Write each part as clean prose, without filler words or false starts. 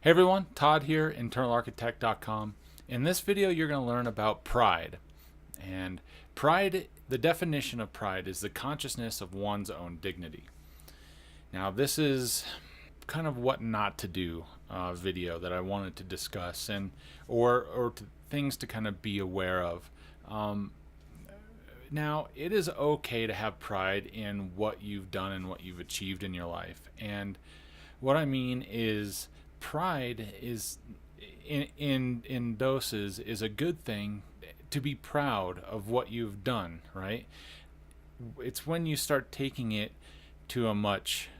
Hey everyone, Todd here, internalarchitect.com. In this video, you're going to learn about pride. And pride, the definition of pride is the consciousness of one's own dignity. Now, this is kind of what not to do video that I wanted to discuss, and or things to kind of be aware of. Now, it is okay to have pride in what you've done and what you've achieved in your life. And what I mean is, pride is in doses is a good thing to be proud of what you've done, right? It's when you start taking it to a much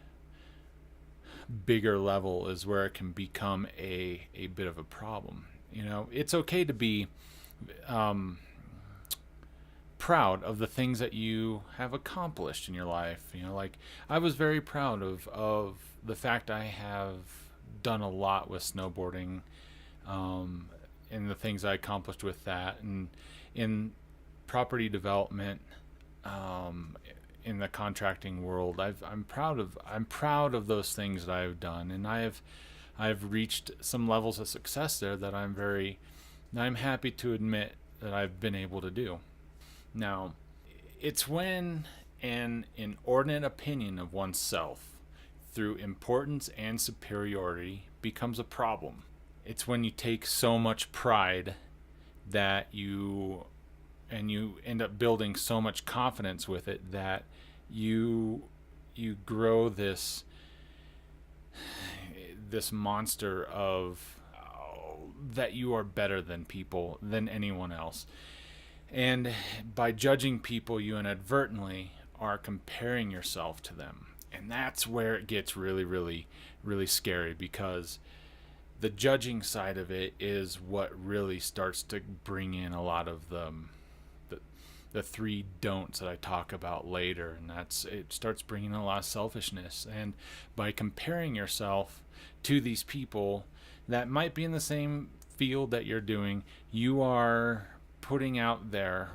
bigger level is where it can become a bit of a problem. You know, it's okay to be proud of the things that you have accomplished in your life. You know, like I was very proud of the fact I have done a lot with snowboarding, and the things I accomplished with that, and in property development, in the contracting world. I'm proud of those things that I've done, and I've reached some levels of success there that I'm happy to admit that I've been able to do. Now, it's when an inordinate opinion of oneself through importance and superiority becomes a problem. It's when you take so much pride that you end up building so much confidence with it that you grow this monster of that you are better than people, than anyone else. And by judging people, you inadvertently are comparing yourself to them. And that's where it gets really, really, really scary, because the judging side of it is what really starts to bring in a lot of the three don'ts that I talk about later, and it starts bringing a lot of selfishness. And by comparing yourself to these people that might be in the same field that you're doing, you are putting out there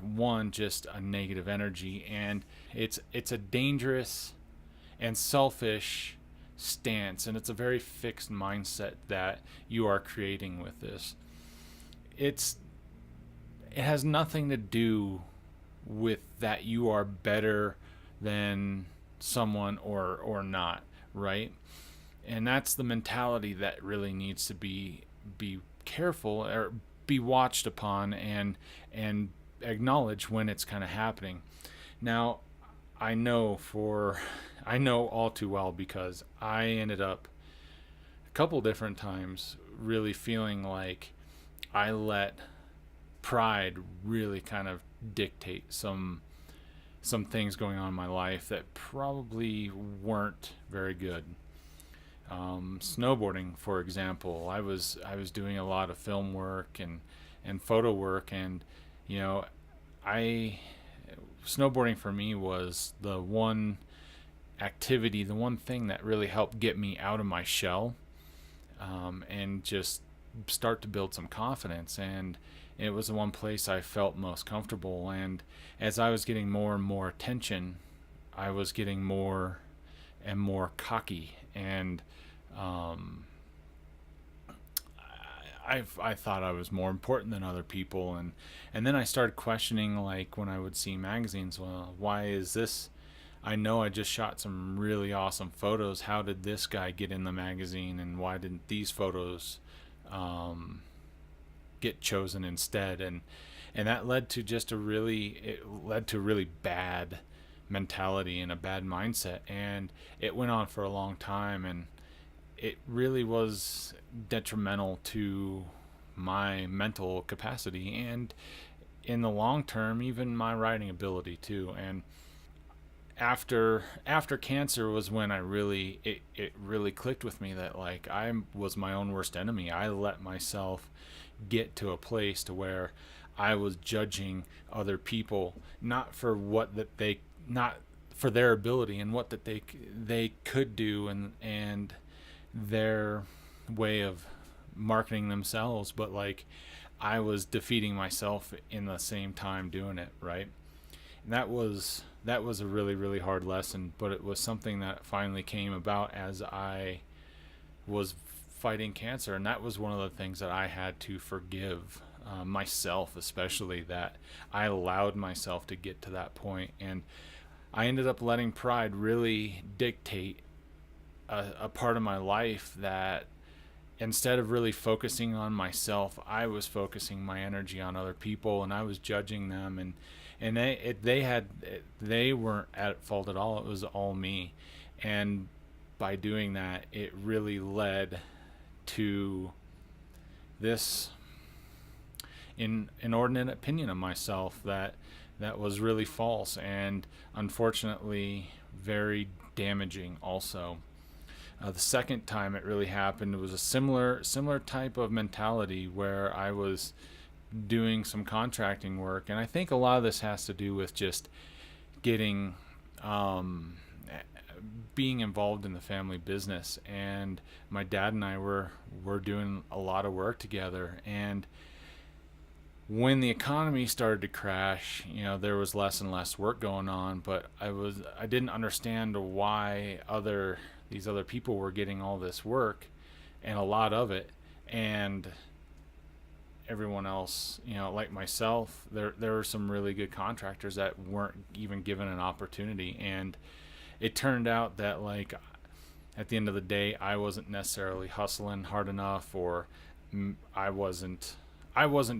just a negative energy, and it's a dangerous and selfish stance, and it's a very fixed mindset that you are creating with this. It has nothing to do with that you are better than someone or not, right? And that's the mentality that really needs to be careful, or be watched upon, and acknowledge when it's kind of happening. Now, I know all too well, because I ended up a couple different times really feeling like I let pride really kind of dictate some things going on in my life that probably weren't very good. Snowboarding, for example, I was doing a lot of film work and photo work, and you know, snowboarding for me was the one activity, the one thing that really helped get me out of my shell, and just start to build some confidence. And it was the one place I felt most comfortable. And as I was getting more and more attention, I was getting more and more cocky, and I thought I was more important than other people, and then I started questioning, like when I would see magazines, well, why is this? I know I just shot some really awesome photos. How did this guy get in the magazine, and why didn't these photos get chosen instead? And that led to it led to a really bad mentality and a bad mindset, and it went on for a long time, and it really was detrimental to my mental capacity, and in the long term, even my writing ability too. And after cancer was when it really clicked with me that, like, I was my own worst enemy. I let myself get to a place to where I was judging other people not for not for their ability and what that they could do, and their way of marketing themselves, but like I was defeating myself in the same time doing it, right? And that was a really, really hard lesson, but it was something that finally came about as I was fighting cancer. And that was one of the things that I had to forgive myself, especially, that I allowed myself to get to that point. And I ended up letting pride really dictate a part of my life, that instead of really focusing on myself, I was focusing my energy on other people, and I was judging them, and they weren't at fault at all. It was all me. And by doing that, it really led to this inordinate opinion of myself that was really false, and unfortunately very damaging also. The second time it really happened, it was a similar type of mentality, where I was doing some contracting work, and I think a lot of this has to do with just getting being involved in the family business. And my dad and I were doing a lot of work together, and when the economy started to crash, there was less and less work going on, but I didn't understand why these other people were getting all this work, and a lot of it, and everyone else, like myself, there were some really good contractors that weren't even given an opportunity. And it turned out that, like, at the end of the day, I wasn't necessarily hustling hard enough, or I wasn't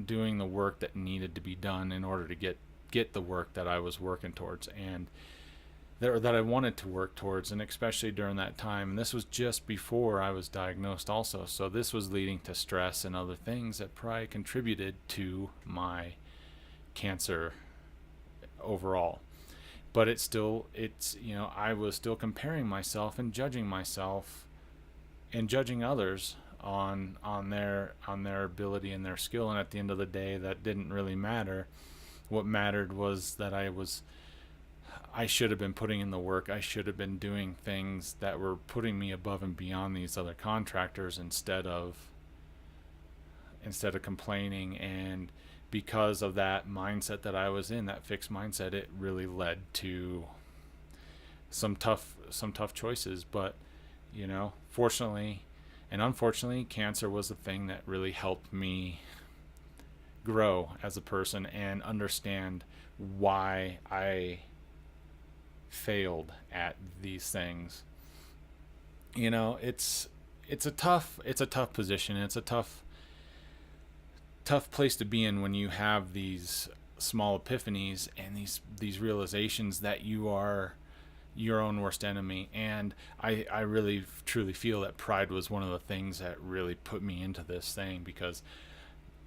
doing the work that needed to be done in order to get the work that I was working towards, and that I wanted to work towards. And especially during that time, and this was just before I was diagnosed also, so this was leading to stress and other things that probably contributed to my cancer overall. But I was still comparing myself and judging myself and judging others on their ability and their skill. And at the end of the day, that didn't really matter. What mattered was that I should have been putting in the work. I should have been doing things that were putting me above and beyond these other contractors, instead of complaining. And because of that mindset that I was in, that fixed mindset, it really led to some tough choices. But fortunately and unfortunately, cancer was the thing that really helped me grow as a person and understand why I failed at these things. It's a tough position. It's a tough place to be in when you have these small epiphanies and these realizations that you are your own worst enemy. And I really truly feel that pride was one of the things that really put me into this thing, because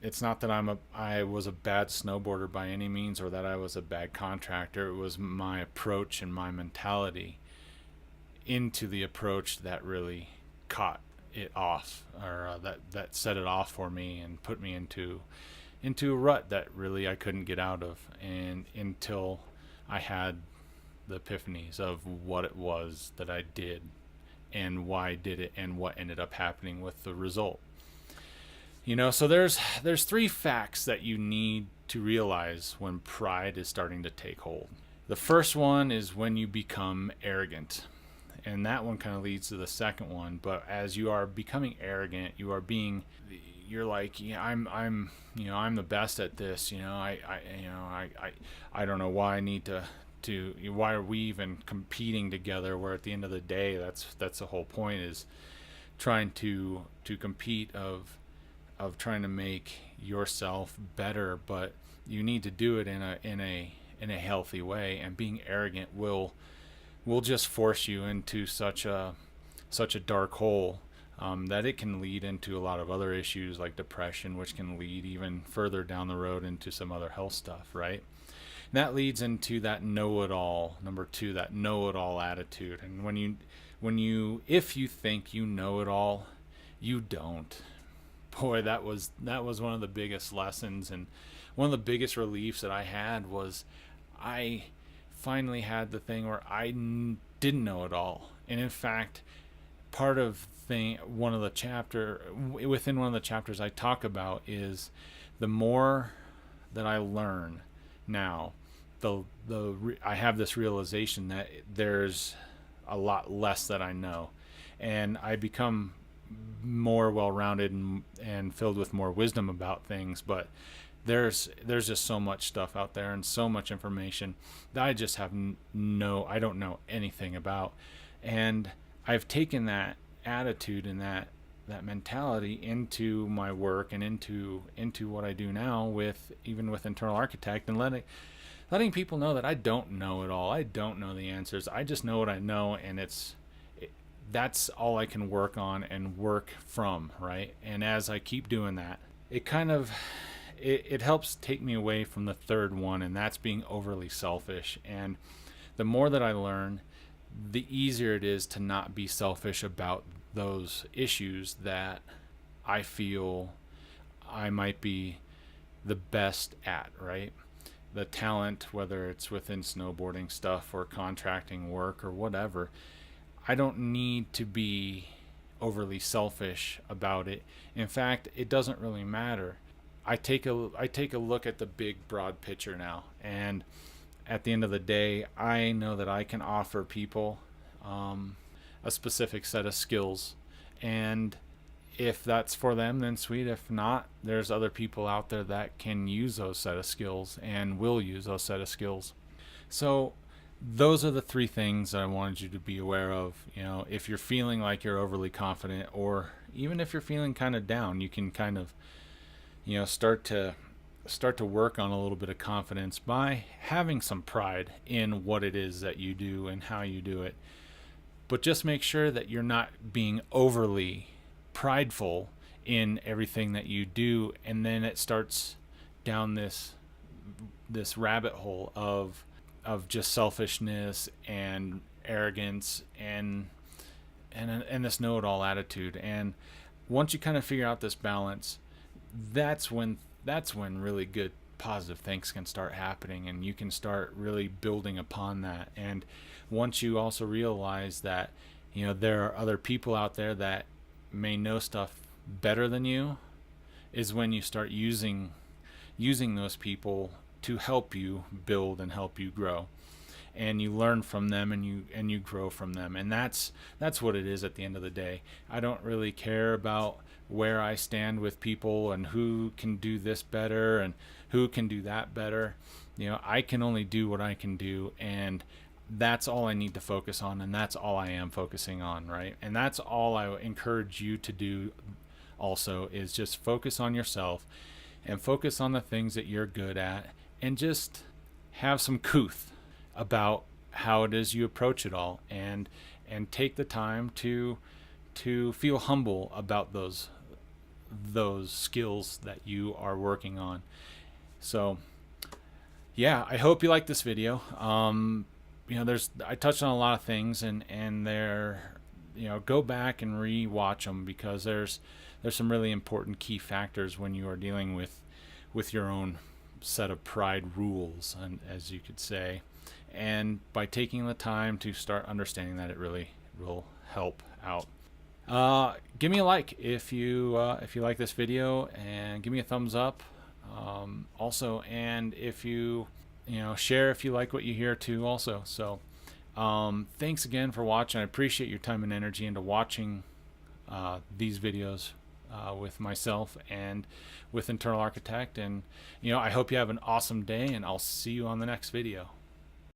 it's not that I was a bad snowboarder by any means, or that I was a bad contractor. It was my approach and my mentality into the approach that really caught it off, or that set it off for me and put me into a rut that really I couldn't get out of, and until I had the epiphanies of what it was that I did and why I did it and what ended up happening with the result. So there's 3 facts that you need to realize when pride is starting to take hold. The first one is when you become arrogant. And that one kind of leads to the second one. But as you are becoming arrogant, you're like, yeah, I'm the best at this. I don't know why I need to why are we even competing together? Where at the end of the day, that's the whole point, is trying to compete of trying to make yourself better. But you need to do it in a healthy way. And being arrogant will just force you into such a dark hole that it can lead into a lot of other issues like depression, which can lead even further down the road into some other health stuff, right? And that leads into that know-it-all, number 2, that know-it-all attitude. And if you think you know it all, you don't. Boy, that was one of the biggest lessons, and one of the biggest reliefs that I had was I finally had the thing where I didn't know it all. And in fact, within one of the chapters I talk about is the more that I learn now, I have this realization that there's a lot less that I know, and I become more well-rounded and filled with more wisdom about things, but there's just so much stuff out there and so much information that I just have I don't know anything about. And I've taken that attitude and that mentality into my work and into what I do now, with even with Internal Architect, and letting people know that I don't know it all. I don't know the answers. I just know what I know, and that's all I can work on and work from, right? And as I keep doing that, it kind of it helps take me away from the third one, and that's being overly selfish. And the more that I learn, the easier it is to not be selfish about those issues that I feel I might be the best at, right? The talent, whether it's within snowboarding stuff or contracting work or whatever, I don't need to be overly selfish about it. In fact, it doesn't really matter. I take a look at the big broad picture now, and at the end of the day, I know that I can offer people a specific set of skills, and if that's for them, then sweet. If not, there's other people out there that can use those set of skills and will use those set of skills. So those are the three things that I wanted you to be aware of. If you're feeling like you're overly confident, or even if you're feeling kind of down, you can kind of start to work on a little bit of confidence by having some pride in what it is that you do and how you do it. But just make sure that you're not being overly prideful in everything that you do, and then it starts down this rabbit hole of just selfishness and arrogance and this know-it-all attitude. And once you kind of figure out this balance, that's when really good positive things can start happening, and you can start really building upon that. And once you also realize that there are other people out there that may know stuff better than you, is when you start using those people to help you build and help you grow, and you learn from them and you grow from them. And that's what it is at the end of the day. I don't really care about where I stand with people and who can do this better and who can do that better. I can only do what I can do, and that's all I need to focus on, and that's all I am focusing on, right? And that's all I encourage you to do also, is just focus on yourself and focus on the things that you're good at, and just have some couth about how it is you approach it all, and take the time to feel humble about those skills that you are working on. So yeah, I hope you like this video. I touched on a lot of things, and go back and re-watch them, because there's some really important key factors when you are dealing with your own set of pride rules, and as you could say. And by taking the time to start understanding that, it really will help out. Give me a like if you like this video, and give me a thumbs up. Also, and if you share if you like what you hear too also. So thanks again for watching. I appreciate your time and energy into watching these videos with myself and with Internal Architect. And I hope you have an awesome day, and I'll see you on the next video.